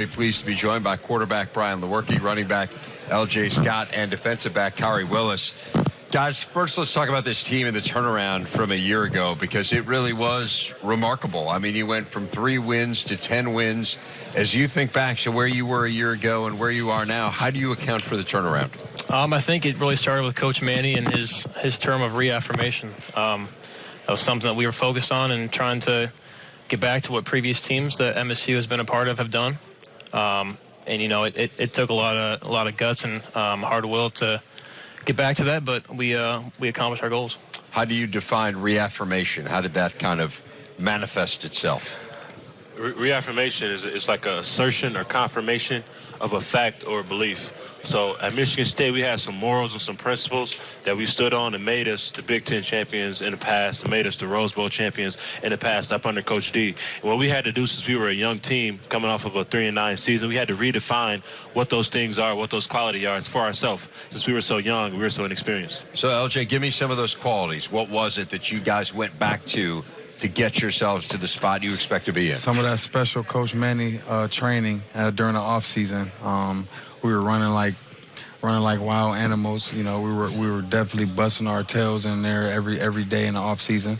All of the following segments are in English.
Very pleased to be joined by quarterback Brian Lewerke, running back L.J. Scott, and defensive back Khari Willis. Guys, first let's talk about this team and the turnaround from a year ago, because it really was remarkable. I mean, you went from 3 wins to 10 wins. As you think back to where you were a year ago and where you are now, how do you account for the turnaround? I think it really started with Coach Manny and his term of reaffirmation. That was something that we were focused on and trying to get back to what previous teams that MSU has been a part of have done. And you know, it took a lot of guts and hard will to get back to that, but we accomplished our goals. How do you define reaffirmation? How did that kind of manifest itself? Reaffirmation is like an assertion or confirmation of a fact or a belief. So at Michigan State, we had some morals and some principles that we stood on and made us the Big Ten champions in the past, and made us the Rose Bowl champions in the past up under Coach D. And what we had to do, since we were a young team coming off of a 3-9 season, we had to redefine what those things are, what those qualities are for ourselves. Since we were so young, we were so inexperienced. So, LJ, give me some of those qualities. What was it that you guys went back to get yourselves to the spot you expect to be in? Some of that special Coach Manny training during the off season. We were running like wild animals. You know, we were definitely busting our tails in there every day in the off season.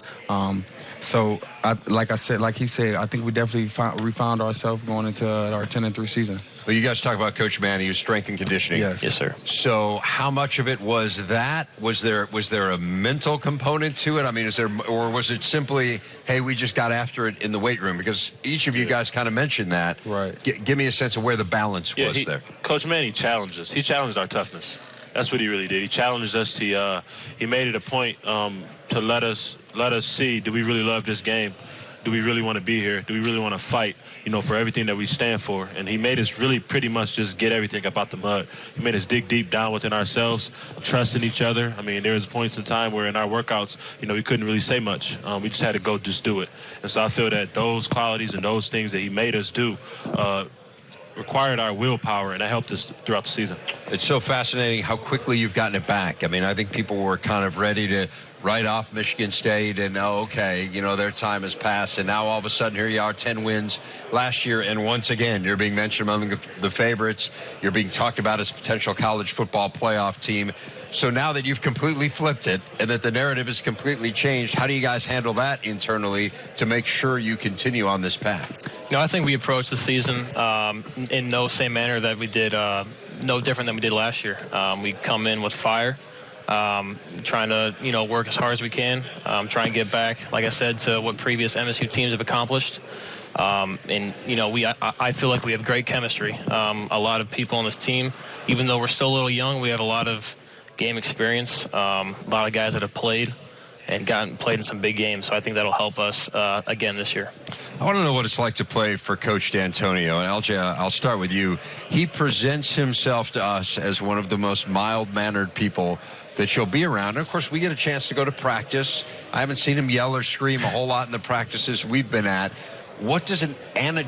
So, like he said, I think we definitely found ourselves going into our 10-3 season. Well, you guys talk about Coach Manny, who's strength and conditioning. Yes, sir. So, how much of it was that? Was there a mental component to it? I mean, or was it simply, hey, we just got after it in the weight room? Because each of you guys kind of mentioned that. Right. Give me a sense of where the balance was there. Coach Manny challenged us. He challenged our toughness. That's what he really did. He challenged us. He made it a point to let us see, do we really love this game? Do we really want to be here? Do we really want to fight, you know, for everything that we stand for? And he made us really pretty much just get everything up out the mud. He made us dig deep down within ourselves, trust in each other. I mean, there was points in time where in our workouts, you know, we couldn't really say much. We just had to go just do it. And so I feel that those qualities and those things that he made us do required our willpower, and that helped us throughout the season. It's so fascinating how quickly you've gotten it back. I mean, I think people were kind of ready to write off Michigan State and, oh, okay, you know, their time has passed, and now all of a sudden here you are, 10 wins last year, and once again you're being mentioned among the favorites. You're being talked about as a potential college football playoff team. So now that you've completely flipped it and that the narrative has completely changed, how do you guys handle that internally to make sure you continue on this path? You know, I think we approached the season in no same manner that we did, no different than we did last year. We come in with fire, trying to, you know, work as hard as we can, try and get back, like I said, to what previous MSU teams have accomplished. And, you know, I feel like we have great chemistry. A lot of people on this team, even though we're still a little young, we have a lot of game experience, a lot of guys that have played in some big games. So I think that'll help us again this year. I want to know what it's like to play for Coach D'Antonio. And LJ, I'll start with you. He presents himself to us as one of the most mild-mannered people that you'll be around. And of course, we get a chance to go to practice. I haven't seen him yell or scream a whole lot in the practices we've been at. What does do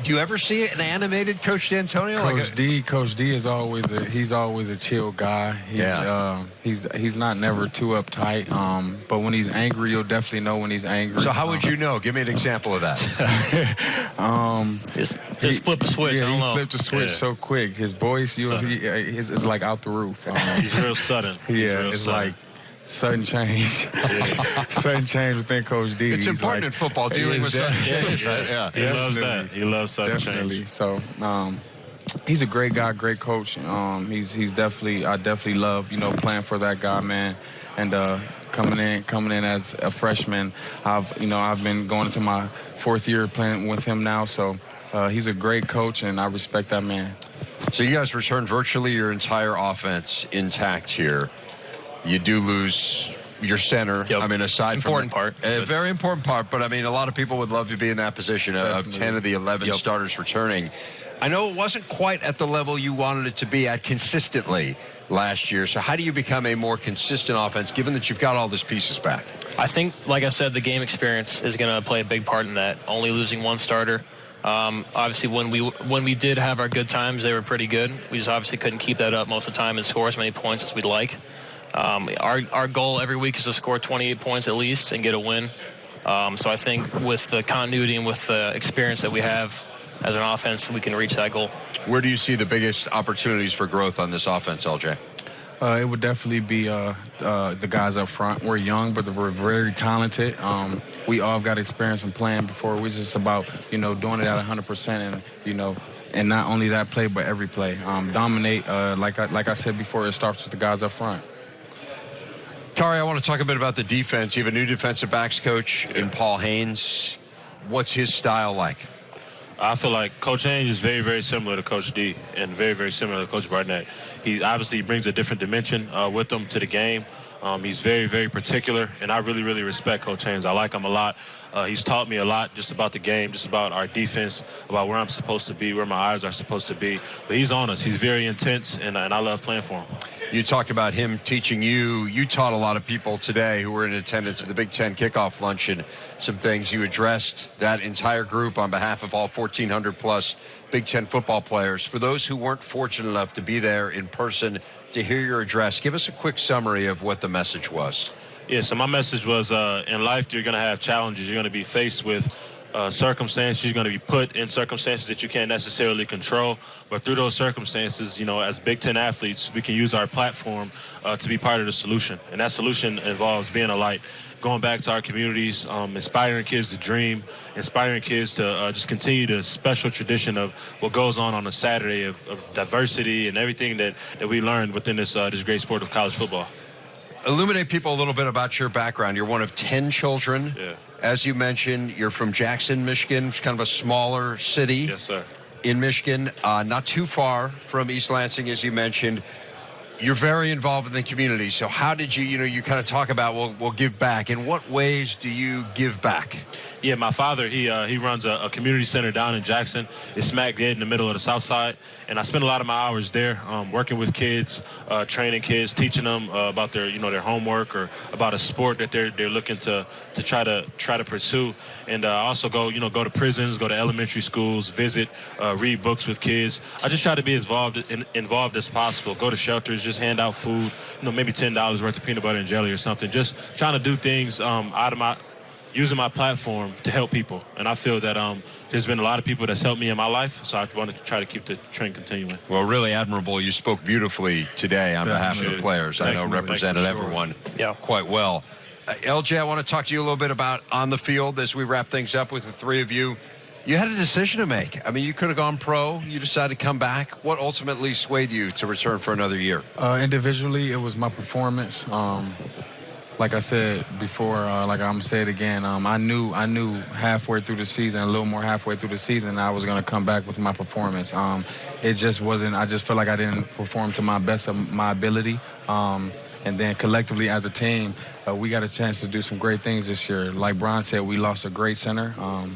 you ever see an animated Coach D'Antonio? Coach D is always a chill guy. He's not never too uptight. But when he's angry, you'll definitely know when he's angry. So how would you know? Give me an example of that. Just flip a switch. Yeah, I don't know. He flipped the switch so quick. His voice, is like out the roof. He's real sudden. It's like sudden change. Sudden change within Coach D. It's important in football dealing with sudden change. Yeah. He loves that. He loves sudden change. So he's a great guy, great coach. He's definitely, I definitely love, you know, playing for that guy, man. And coming in as a freshman, I've been going into my 4th year playing with him now. So he's a great coach, and I respect that man. So you guys return virtually your entire offense intact here. You do lose your center. Yep. I mean, aside from a very important part, but I mean, a lot of people would love to be in that position of 10 of the 11 starters returning. I know it wasn't quite at the level you wanted it to be at consistently last year. So how do you become a more consistent offense, given that you've got all these pieces back? I think, like I said, the game experience is going to play a big part in that. Only losing one starter. Obviously, when we did have our good times, they were pretty good. We just obviously couldn't keep that up most of the time and score as many points as we'd like. Our goal every week is to score 28 points at least and get a win. So I think with the continuity and with the experience that we have, as an offense, we can reach that goal. Where do you see the biggest opportunities for growth on this offense, LJ? It would definitely be the guys up front. We're young, but we're very talented. We all got experience in playing before. We're just about, doing it at 100% and, and not only that play, but every play. Dominate, like I said before, it starts with the guys up front. Khari, I want to talk a bit about the defense. You have a new defensive backs coach in Paul Haynes. What's his style like? I feel like Coach Haynes is very, very similar to Coach D and very, very similar to Coach Barnett. He obviously brings a different dimension with him to the game. He's very, very particular, and I really, really respect Coach Haynes. I like him a lot. He's taught me a lot just about the game, just about our defense, about where I'm supposed to be, where my eyes are supposed to be. But he's on us. He's very intense, and I love playing for him. You talked about him teaching you. You taught a lot of people today who were in attendance at the Big Ten kickoff luncheon some things. You addressed that entire group on behalf of all 1,400-plus Big Ten football players. For those who weren't fortunate enough to be there in person to hear your address, give us a quick summary of what the message was. Yeah, so my message was in life you're going to have challenges. You're going to be faced with circumstances. You're going to be put in circumstances that you can't necessarily control. But through those circumstances, as Big Ten athletes, we can use our platform to be part of the solution. And that solution involves being a light, going back to our communities, inspiring kids to dream, inspiring kids to just continue the special tradition of what goes on a Saturday of diversity and everything that we learned within this great sport of college football. Illuminate people a little bit about your background. You're one of 10 children. Yeah. As you mentioned, you're from Jackson, Michigan, which is kind of a smaller city. Yes, sir. In Michigan, not too far from East Lansing, as you mentioned. You're very involved in the community. So how did you kind of talk about, we'll give back. In what ways do you give back? Yeah, my father, he runs a community center down in Jackson. It's smack dead in the middle of the South Side. And I spend a lot of my hours there working with kids, training kids, teaching them about their homework or about a sport that they're looking to try to pursue. And I also go to prisons, go to elementary schools, visit, read books with kids. I just try to be as involved as possible. Go to shelters, just hand out food, maybe $10 worth of peanut butter and jelly or something. Just trying to do things using my platform to help people. And I feel that there's been a lot of people that's helped me in my life, so I want to try to keep the trend continuing. Well, really admirable. You spoke beautifully today on behalf of the players. I know represented everyone quite well. LJ, I want to talk to you a little bit about on the field as we wrap things up with the three of you. You had a decision to make. I mean, you could have gone pro. You decided to come back. What ultimately swayed you to return for another year? Individually, it was my performance. Like I said before, like I'm going to say it again, I knew halfway through the season, a little more halfway through the season, I was going to come back with my performance. It just wasn't, I just felt like I didn't perform to my best of my ability. And then collectively as a team, we got a chance to do some great things this year. Like Brian said, we lost a great center,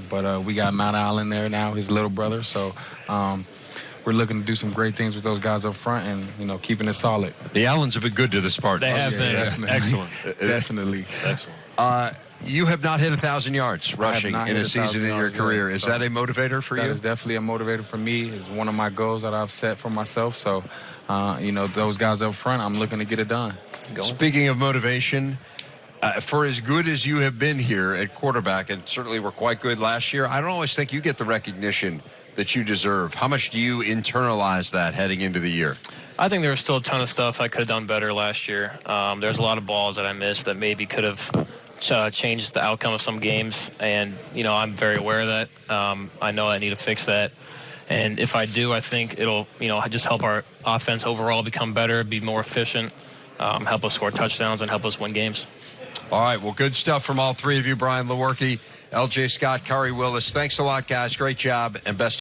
but we got Mount Allen there now, his little brother. So we're looking to do some great things with those guys up front and, keeping it solid. The Allens have been good to this part. They have been. Definitely. Excellent. Definitely. Excellent. You have not hit 1,000 yards rushing in a season in your career. Is that a motivator for you? That is definitely a motivator for me. It's one of my goals that I've set for myself. So, those guys up front, I'm looking to get it done. Speaking of motivation, for as good as you have been here at quarterback, and certainly were quite good last year, I don't always think you get the recognition that you deserve. How much do you internalize that heading into the year? I think there was still a ton of stuff I could have done better last year. There's a lot of balls that I missed that maybe could have changed the outcome of some games, and I'm very aware of that. I know I need to fix that, and if I do, I think it'll just help our offense overall become better, be more efficient, help us score touchdowns, and help us win games. All right, well, good stuff from all three of you. Brian Lewerke, LJ Scott, Khari Willis. Thanks a lot, guys. Great job, and best